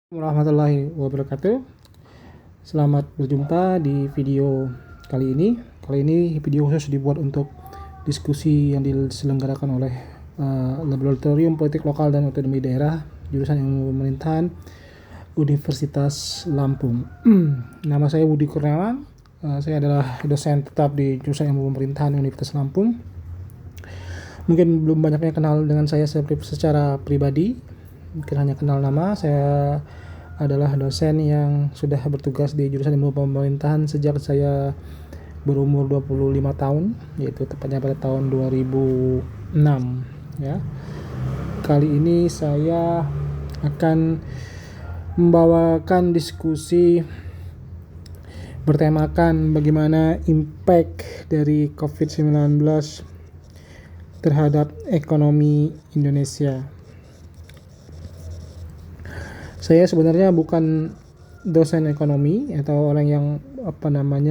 Warahmatullahi wabarakatuh. Selamat berjumpa di video kali ini. Kali ini video khusus dibuat untuk diskusi yang diselenggarakan oleh Laboratorium Politik Lokal dan Otonomi Daerah jurusan Ilmu Pemerintahan Universitas Lampung. Nama saya Budi Kurniawan. Saya adalah dosen tetap di jurusan Ilmu Pemerintahan Universitas Lampung. Mungkin belum banyaknya kenal dengan saya secara pribadi, mungkin hanya kenal nama. Saya adalah dosen yang sudah bertugas di jurusan Ilmu Pemerintahan sejak saya berumur 25 tahun, yaitu tepatnya pada tahun 2006 ya. Kali ini saya akan membawakan diskusi bertemakan bagaimana impact dari COVID-19 terhadap ekonomi Indonesia. Saya sebenarnya bukan dosen ekonomi atau orang yang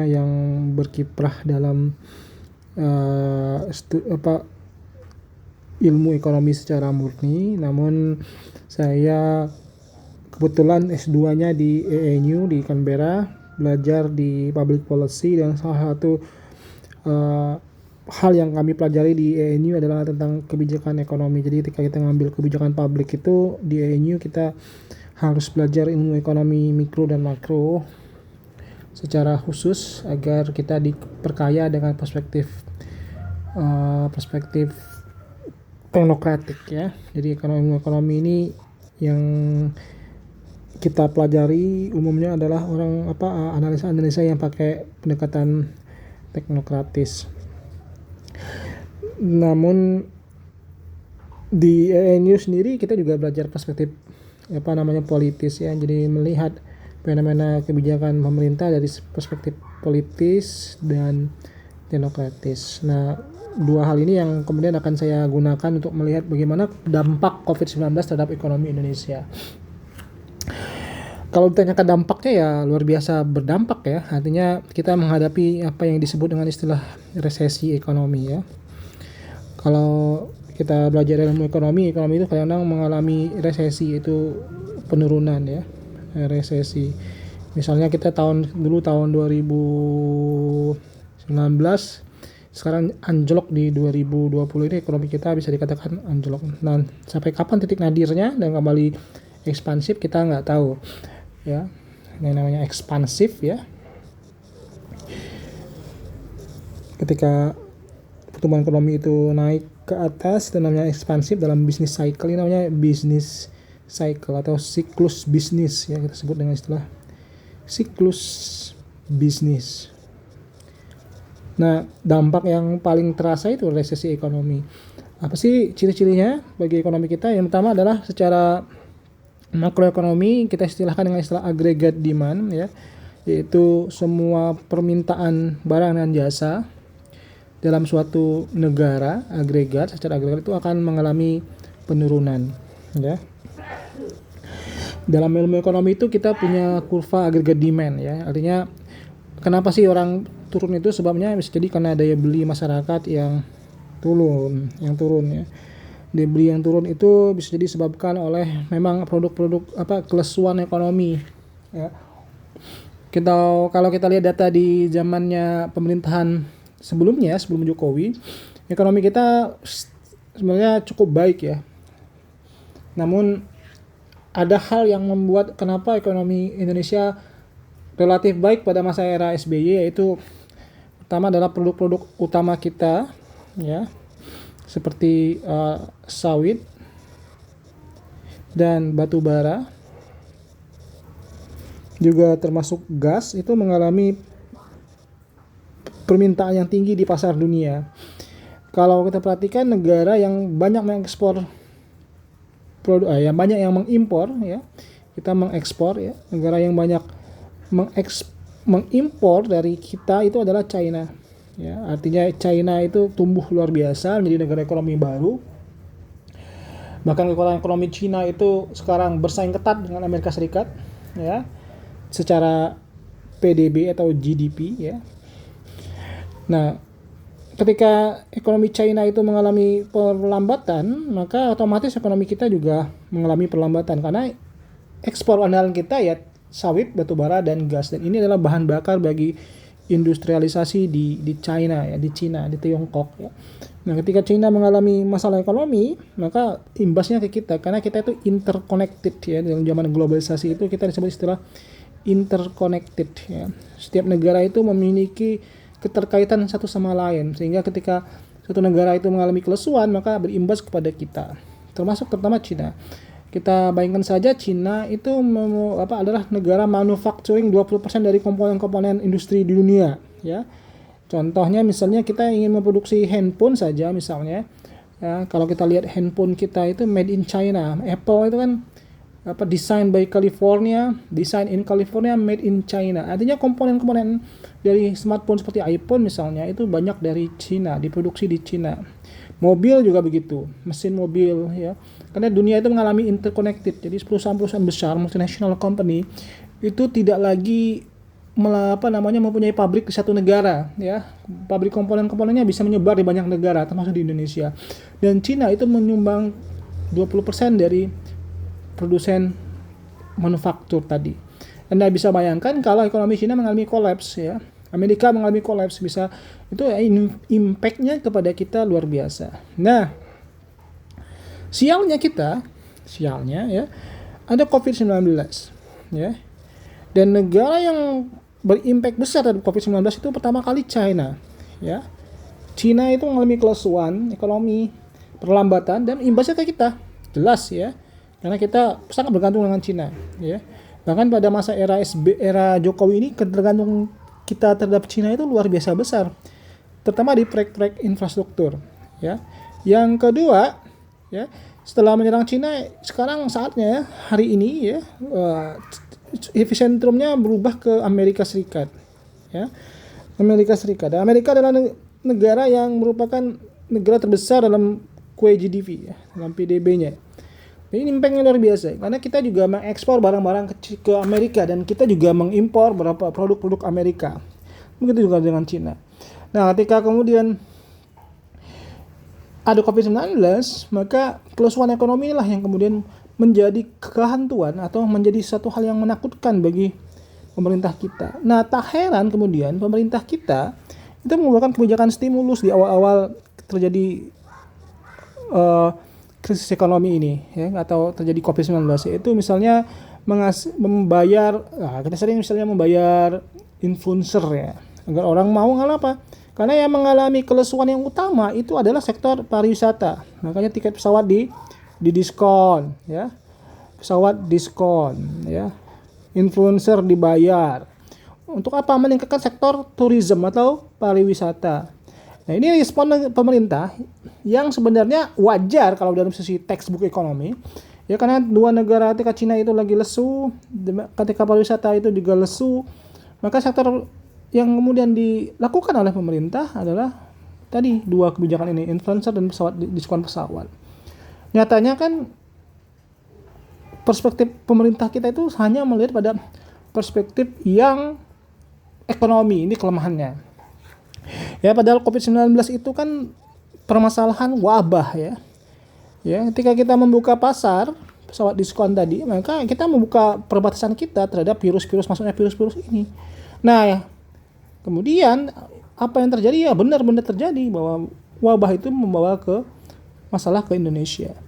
yang berkiprah dalam ilmu ekonomi secara murni, namun saya kebetulan S2-nya di ENU di Canberra, belajar di public policy, dan salah satu hal yang kami pelajari di ENU adalah tentang kebijakan ekonomi. Jadi ketika kita ngambil kebijakan publik itu di ENU, kita harus belajar ilmu ekonomi mikro dan makro secara khusus agar kita diperkaya dengan perspektif teknokratik ya. Jadi ekonomi ini yang kita pelajari umumnya adalah analisa yang pakai pendekatan teknokratis. Namun di ENU sendiri kita juga belajar perspektif politis ya. Jadi melihat fenomena kebijakan pemerintah dari perspektif politis dan teknokratis. Nah, dua hal ini yang kemudian akan saya gunakan untuk melihat bagaimana dampak COVID-19 terhadap ekonomi Indonesia. Kalau ditanyakan dampaknya ya luar biasa berdampak ya. Artinya kita menghadapi apa yang disebut dengan istilah resesi ekonomi ya. Kalau kita belajar ilmu ekonomi itu kadang-kadang mengalami resesi, itu penurunan ya, resesi. Misalnya kita tahun 2019, sekarang anjlok di 2020 ini ekonomi kita bisa dikatakan anjlok. Nah, sampai kapan titik nadirnya dan kembali ekspansif kita nggak tahu ya. Ini namanya ekspansif ya. Ketika pertumbuhan ekonomi itu naik ke atas, dan namanya ekspansif dalam bisnis cycle, ini namanya bisnis cycle atau siklus bisnis ya, kita sebut dengan istilah siklus bisnis. Nah, dampak yang paling terasa itu resesi ekonomi. Apa sih ciri-cirinya bagi ekonomi kita? Yang pertama adalah secara makroekonomi, kita istilahkan dengan istilah aggregate demand ya, yaitu semua permintaan barang dan jasa dalam suatu negara secara agregat itu akan mengalami penurunan ya. Dalam ilmu ekonomi itu kita punya kurva aggregate demand ya. Artinya kenapa sih orang turun, itu sebabnya bisa jadi karena daya beli masyarakat yang turun ya. Daya beli yang turun itu bisa jadi disebabkan oleh memang produk-produk kelesuan ekonomi ya. Kalau kita lihat data di zamannya pemerintahan sebelum Jokowi, ekonomi kita sebenarnya cukup baik ya. Namun ada hal yang membuat kenapa ekonomi Indonesia relatif baik pada masa era SBY, yaitu pertama adalah produk-produk utama kita ya, seperti sawit dan batu bara, juga termasuk gas, itu mengalami permintaan yang tinggi di pasar dunia. Kalau kita perhatikan negara yang banyak mengekspor produk, yang banyak yang mengimpor ya, kita mengekspor ya. Negara yang banyak mengimpor dari kita itu adalah China ya. Artinya China itu tumbuh luar biasa menjadi negara ekonomi baru. Bahkan kekuatan ekonomi China itu sekarang bersaing ketat dengan Amerika Serikat ya, secara PDB atau GDP ya. Nah, ketika ekonomi China itu mengalami perlambatan, maka otomatis ekonomi kita juga mengalami perlambatan, karena ekspor andalan kita ya sawit, batu bara, dan gas. Dan ini adalah bahan bakar bagi industrialisasi di China ya, di Cina, di Tiongkok ya. Nah, ketika China mengalami masalah ekonomi, maka imbasnya ke kita karena kita itu interconnected ya. Dalam zaman globalisasi itu kita disebut istilah interconnected ya. Setiap negara itu memiliki keterkaitan satu sama lain, sehingga ketika suatu negara itu mengalami kelesuan maka berimbas kepada kita, termasuk terutama Cina. Kita bayangkan saja Cina itu adalah negara manufacturing 20% dari komponen-komponen industri di dunia ya. Contohnya misalnya kita ingin memproduksi handphone saja misalnya ya, kalau kita lihat handphone kita itu made in China. Apple itu kan design by California, design in California, made in China. Artinya komponen-komponen dari smartphone seperti iPhone misalnya itu banyak dari Cina, diproduksi di Cina. Mobil juga begitu, mesin mobil ya. Karena dunia itu mengalami interconnected. Jadi perusahaan-perusahaan besar, multinational company itu tidak lagi mempunyai pabrik di satu negara ya. Pabrik komponen-komponennya bisa menyebar di banyak negara termasuk di Indonesia. Dan Cina itu menyumbang 20% dari produsen manufaktur tadi. Anda bisa bayangkan kalau ekonomi Cina mengalami kolaps ya, Amerika mengalami kolaps, bisa itu impact-nya kepada kita luar biasa. Nah, sialnya ya, ada COVID-19 ya. Dan negara yang berimpact besar dari COVID-19 itu pertama kali China ya. Cina itu mengalami kelesuan ekonomi, perlambatan, dan imbasnya ke kita. Jelas ya. Karena kita sangat bergantung dengan Cina ya. Bahkan pada masa era Jokowi ini ketergantungan kita terhadap Cina itu luar biasa besar. Terutama di proyek-proyek infrastruktur ya. Yang kedua ya, setelah menyerang Cina, sekarang saatnya hari ini ya, epicentrumnya berubah ke Amerika Serikat ya. Amerika Serikat. Dan Amerika adalah negara yang merupakan negara terbesar dalam kue GDP ya, dalam PDB-nya. Ini impact-nya luar biasa karena kita juga mengekspor barang-barang ke Amerika dan kita juga mengimpor beberapa produk-produk Amerika. Begitu juga dengan Cina. Nah, ketika kemudian ada COVID-19, maka kelesuan ekonomi inilah yang kemudian menjadi kehantuan atau menjadi satu hal yang menakutkan bagi pemerintah kita. Nah, tak heran kemudian pemerintah kita itu mengeluarkan kebijakan stimulus di awal-awal terjadi krisis ekonomi ini ya, atau terjadi COVID-19, itu misalnya membayar, kita sering misalnya membayar influencer ya, agar orang mau apa? Karena yang mengalami kelesuan yang utama itu adalah sektor pariwisata. Makanya tiket pesawat di diskon ya. Pesawat diskon ya. Influencer dibayar. Untuk apa? Meningkatkan sektor tourism atau pariwisata. Nah, ini respon pemerintah yang sebenarnya wajar kalau dalam sisi textbook ekonomi ya, karena dua negara ketika Cina itu lagi lesu, ketika pariwisata itu juga lesu, maka sektor yang kemudian dilakukan oleh pemerintah adalah tadi dua kebijakan ini, influencer dan diskon pesawat. Nyatanya kan perspektif pemerintah kita itu hanya melihat pada perspektif yang ekonomi, ini kelemahannya. Ya, padahal COVID-19 itu kan permasalahan wabah ya. Ya, ketika kita membuka pasar pesawat diskon tadi, maka kita membuka perbatasan kita terhadap masuknya virus ini. Nah, ya, kemudian apa yang terjadi ya benar-benar terjadi bahwa wabah itu membawa ke masalah ke Indonesia.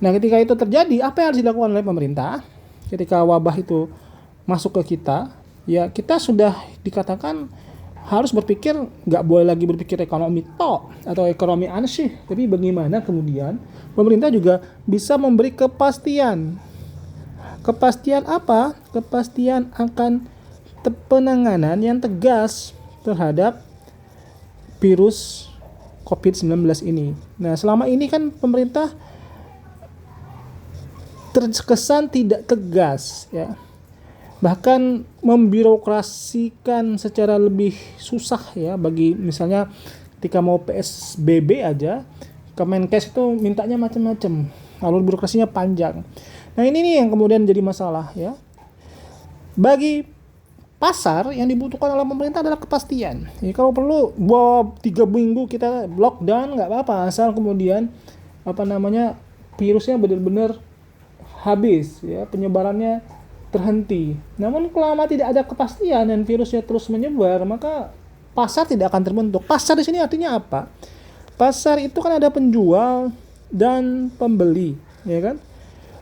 Nah, ketika itu terjadi, apa yang harus dilakukan oleh pemerintah? Ketika wabah itu masuk ke kita, ya kita sudah dikatakan harus berpikir, nggak boleh lagi berpikir ekonomi tok atau ekonomi ansih, tapi bagaimana kemudian pemerintah juga bisa memberi kepastian. Kepastian apa? Kepastian akan penanganan yang tegas terhadap virus COVID-19 ini. Nah, selama ini kan pemerintah terkesan tidak tegas ya. Bahkan membirokrasikan secara lebih susah ya, bagi misalnya ketika mau PSBB aja, Kemenkes itu mintanya macam-macam, lalu birokrasinya panjang. Nah, ini nih yang kemudian jadi masalah ya. Bagi pasar yang dibutuhkan oleh pemerintah adalah kepastian. Ya, kalau perlu 3 minggu kita lockdown nggak apa-apa, asal kemudian virusnya benar-benar habis ya, penyebarannya terhenti. Namun selama tidak ada kepastian dan virusnya terus menyebar, maka pasar tidak akan terbentuk. Pasar di sini artinya apa? Pasar itu kan ada penjual dan pembeli, ya kan?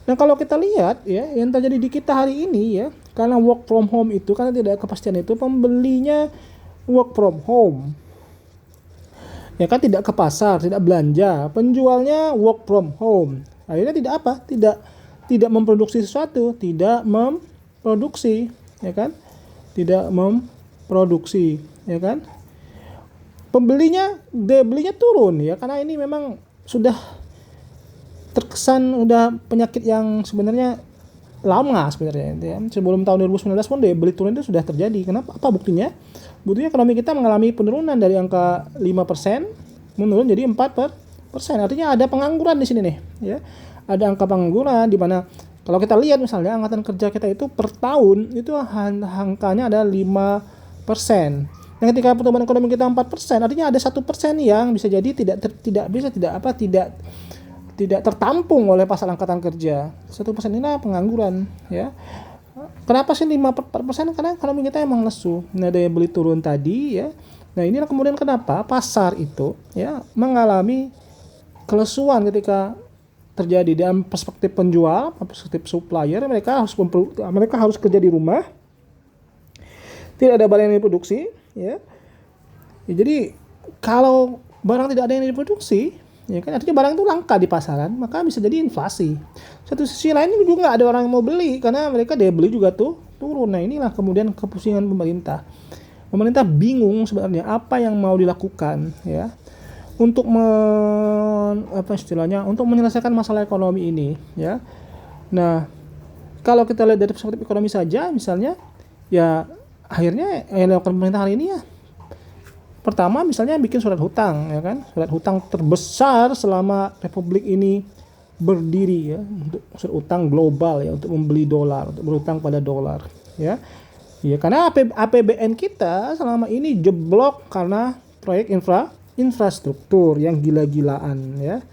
Nah, kalau kita lihat ya, yang terjadi di kita hari ini ya, karena work from home itu, karena tidak ada kepastian itu, pembelinya work from home. Ya kan, tidak ke pasar, tidak belanja, penjualnya work from home. Akhirnya tidak apa? Tidak memproduksi sesuatu, tidak memproduksi, ya kan? Tidak memproduksi, ya kan? Daya belinya turun ya, karena ini memang sudah terkesan udah penyakit yang sebenarnya lama sebenarnya ya. Sebelum tahun 2019 pun daya beli turun itu sudah terjadi. Kenapa? Apa buktinya? Buktinya ekonomi kita mengalami penurunan dari angka 5% menurun jadi 4%. Artinya ada pengangguran di sini nih ya. Ada angka pengangguran di mana kalau kita lihat misalnya angkatan kerja kita itu per tahun itu angkanya ada 5%. Nah, ketika pertumbuhan ekonomi kita 4%, artinya ada 1% yang bisa jadi tidak tertampung oleh pasar angkatan kerja. 1% ini pengangguran ya. Kenapa sih 5%? Karena ekonomi kita emang lesu. Nah, daya beli turun tadi ya. Nah, inilah kemudian kenapa pasar itu ya mengalami kelesuan ketika terjadi dalam perspektif penjual, perspektif supplier, mereka harus kerja di rumah. Tidak ada barang yang diproduksi ya. Jadi kalau barang tidak ada yang diproduksi, ya kan, artinya barang itu langka di pasaran, maka bisa jadi inflasi. Satu sisi lain juga nggak ada orang yang mau beli karena mereka daya beli juga turun. Nah, inilah kemudian kepusingan pemerintah. Pemerintah bingung sebenarnya apa yang mau dilakukan ya untuk untuk menyelesaikan masalah ekonomi ini ya. Nah, kalau kita lihat dari perspektif ekonomi saja misalnya ya, akhirnya yang dilakukan pemerintah hari ini ya, pertama misalnya bikin surat hutang ya kan, surat hutang terbesar selama republik ini berdiri ya, untuk surat hutang global ya, untuk membeli dolar, untuk berhutang pada dolar ya. Ya karena APBN kita selama ini jeblok karena proyek infrastruktur yang gila-gilaan ya.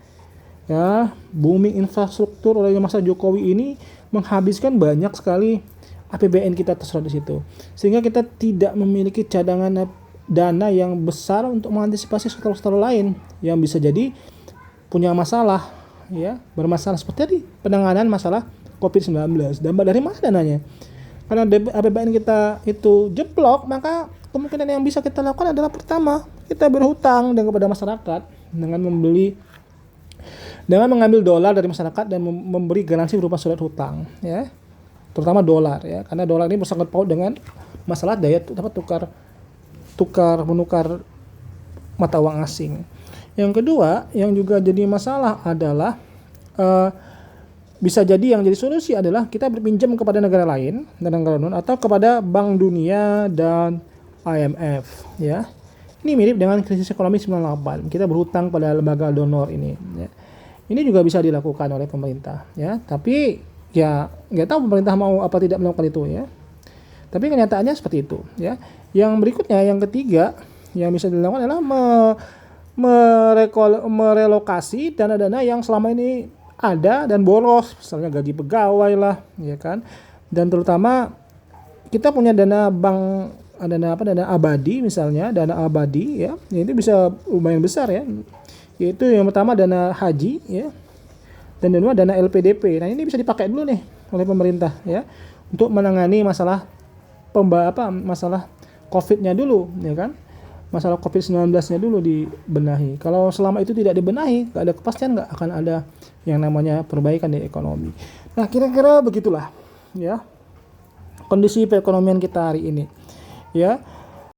Ya, booming infrastruktur oleh masa Jokowi ini menghabiskan banyak sekali APBN kita terserap di situ, sehingga kita tidak memiliki cadangan dana yang besar untuk mengantisipasi sektor-sektor lain yang bisa jadi punya masalah ya, bermasalah seperti tadi penanganan masalah COVID-19. Dan dari mana dananya? Karena APBN kita itu jeblok, maka kemungkinan yang bisa kita lakukan adalah pertama, kita berhutang kepada masyarakat dengan mengambil dolar dari masyarakat dan memberi garansi berupa surat hutang ya. Terutama dolar ya, karena dolar ini bersangkut paut dengan masalah daya menukar mata uang asing. Yang kedua yang juga jadi masalah adalah bisa jadi yang jadi solusi adalah kita berpinjam kepada negara lain dan negara non atau kepada Bank Dunia dan IMF ya. Ini mirip dengan krisis ekonomi 98. Kita berhutang pada lembaga donor ini ya. Ini juga bisa dilakukan oleh pemerintah ya, tapi ya nggak tahu pemerintah mau apa tidak melakukan itu ya. Tapi kenyataannya seperti itu ya. Yang berikutnya, yang ketiga yang bisa dilakukan adalah merelokasi dana-dana yang selama ini ada dan boros, misalnya gaji pegawai lah ya kan. Dan terutama kita punya dana abadi misalnya, dana abadi ya. Itu bisa lumayan besar ya. Yaitu yang pertama dana haji ya. Dan kedua dana LPDP. Nah, ini bisa dipakai dulu nih oleh pemerintah ya untuk menangani masalah masalah COVID-nya dulu ya kan. Masalah COVID-19-nya dulu dibenahi. Kalau selama itu tidak dibenahi, nggak ada kepastian, nggak akan ada yang namanya perbaikan di ekonomi. Nah, kira-kira begitulah ya kondisi perekonomian kita hari ini ya.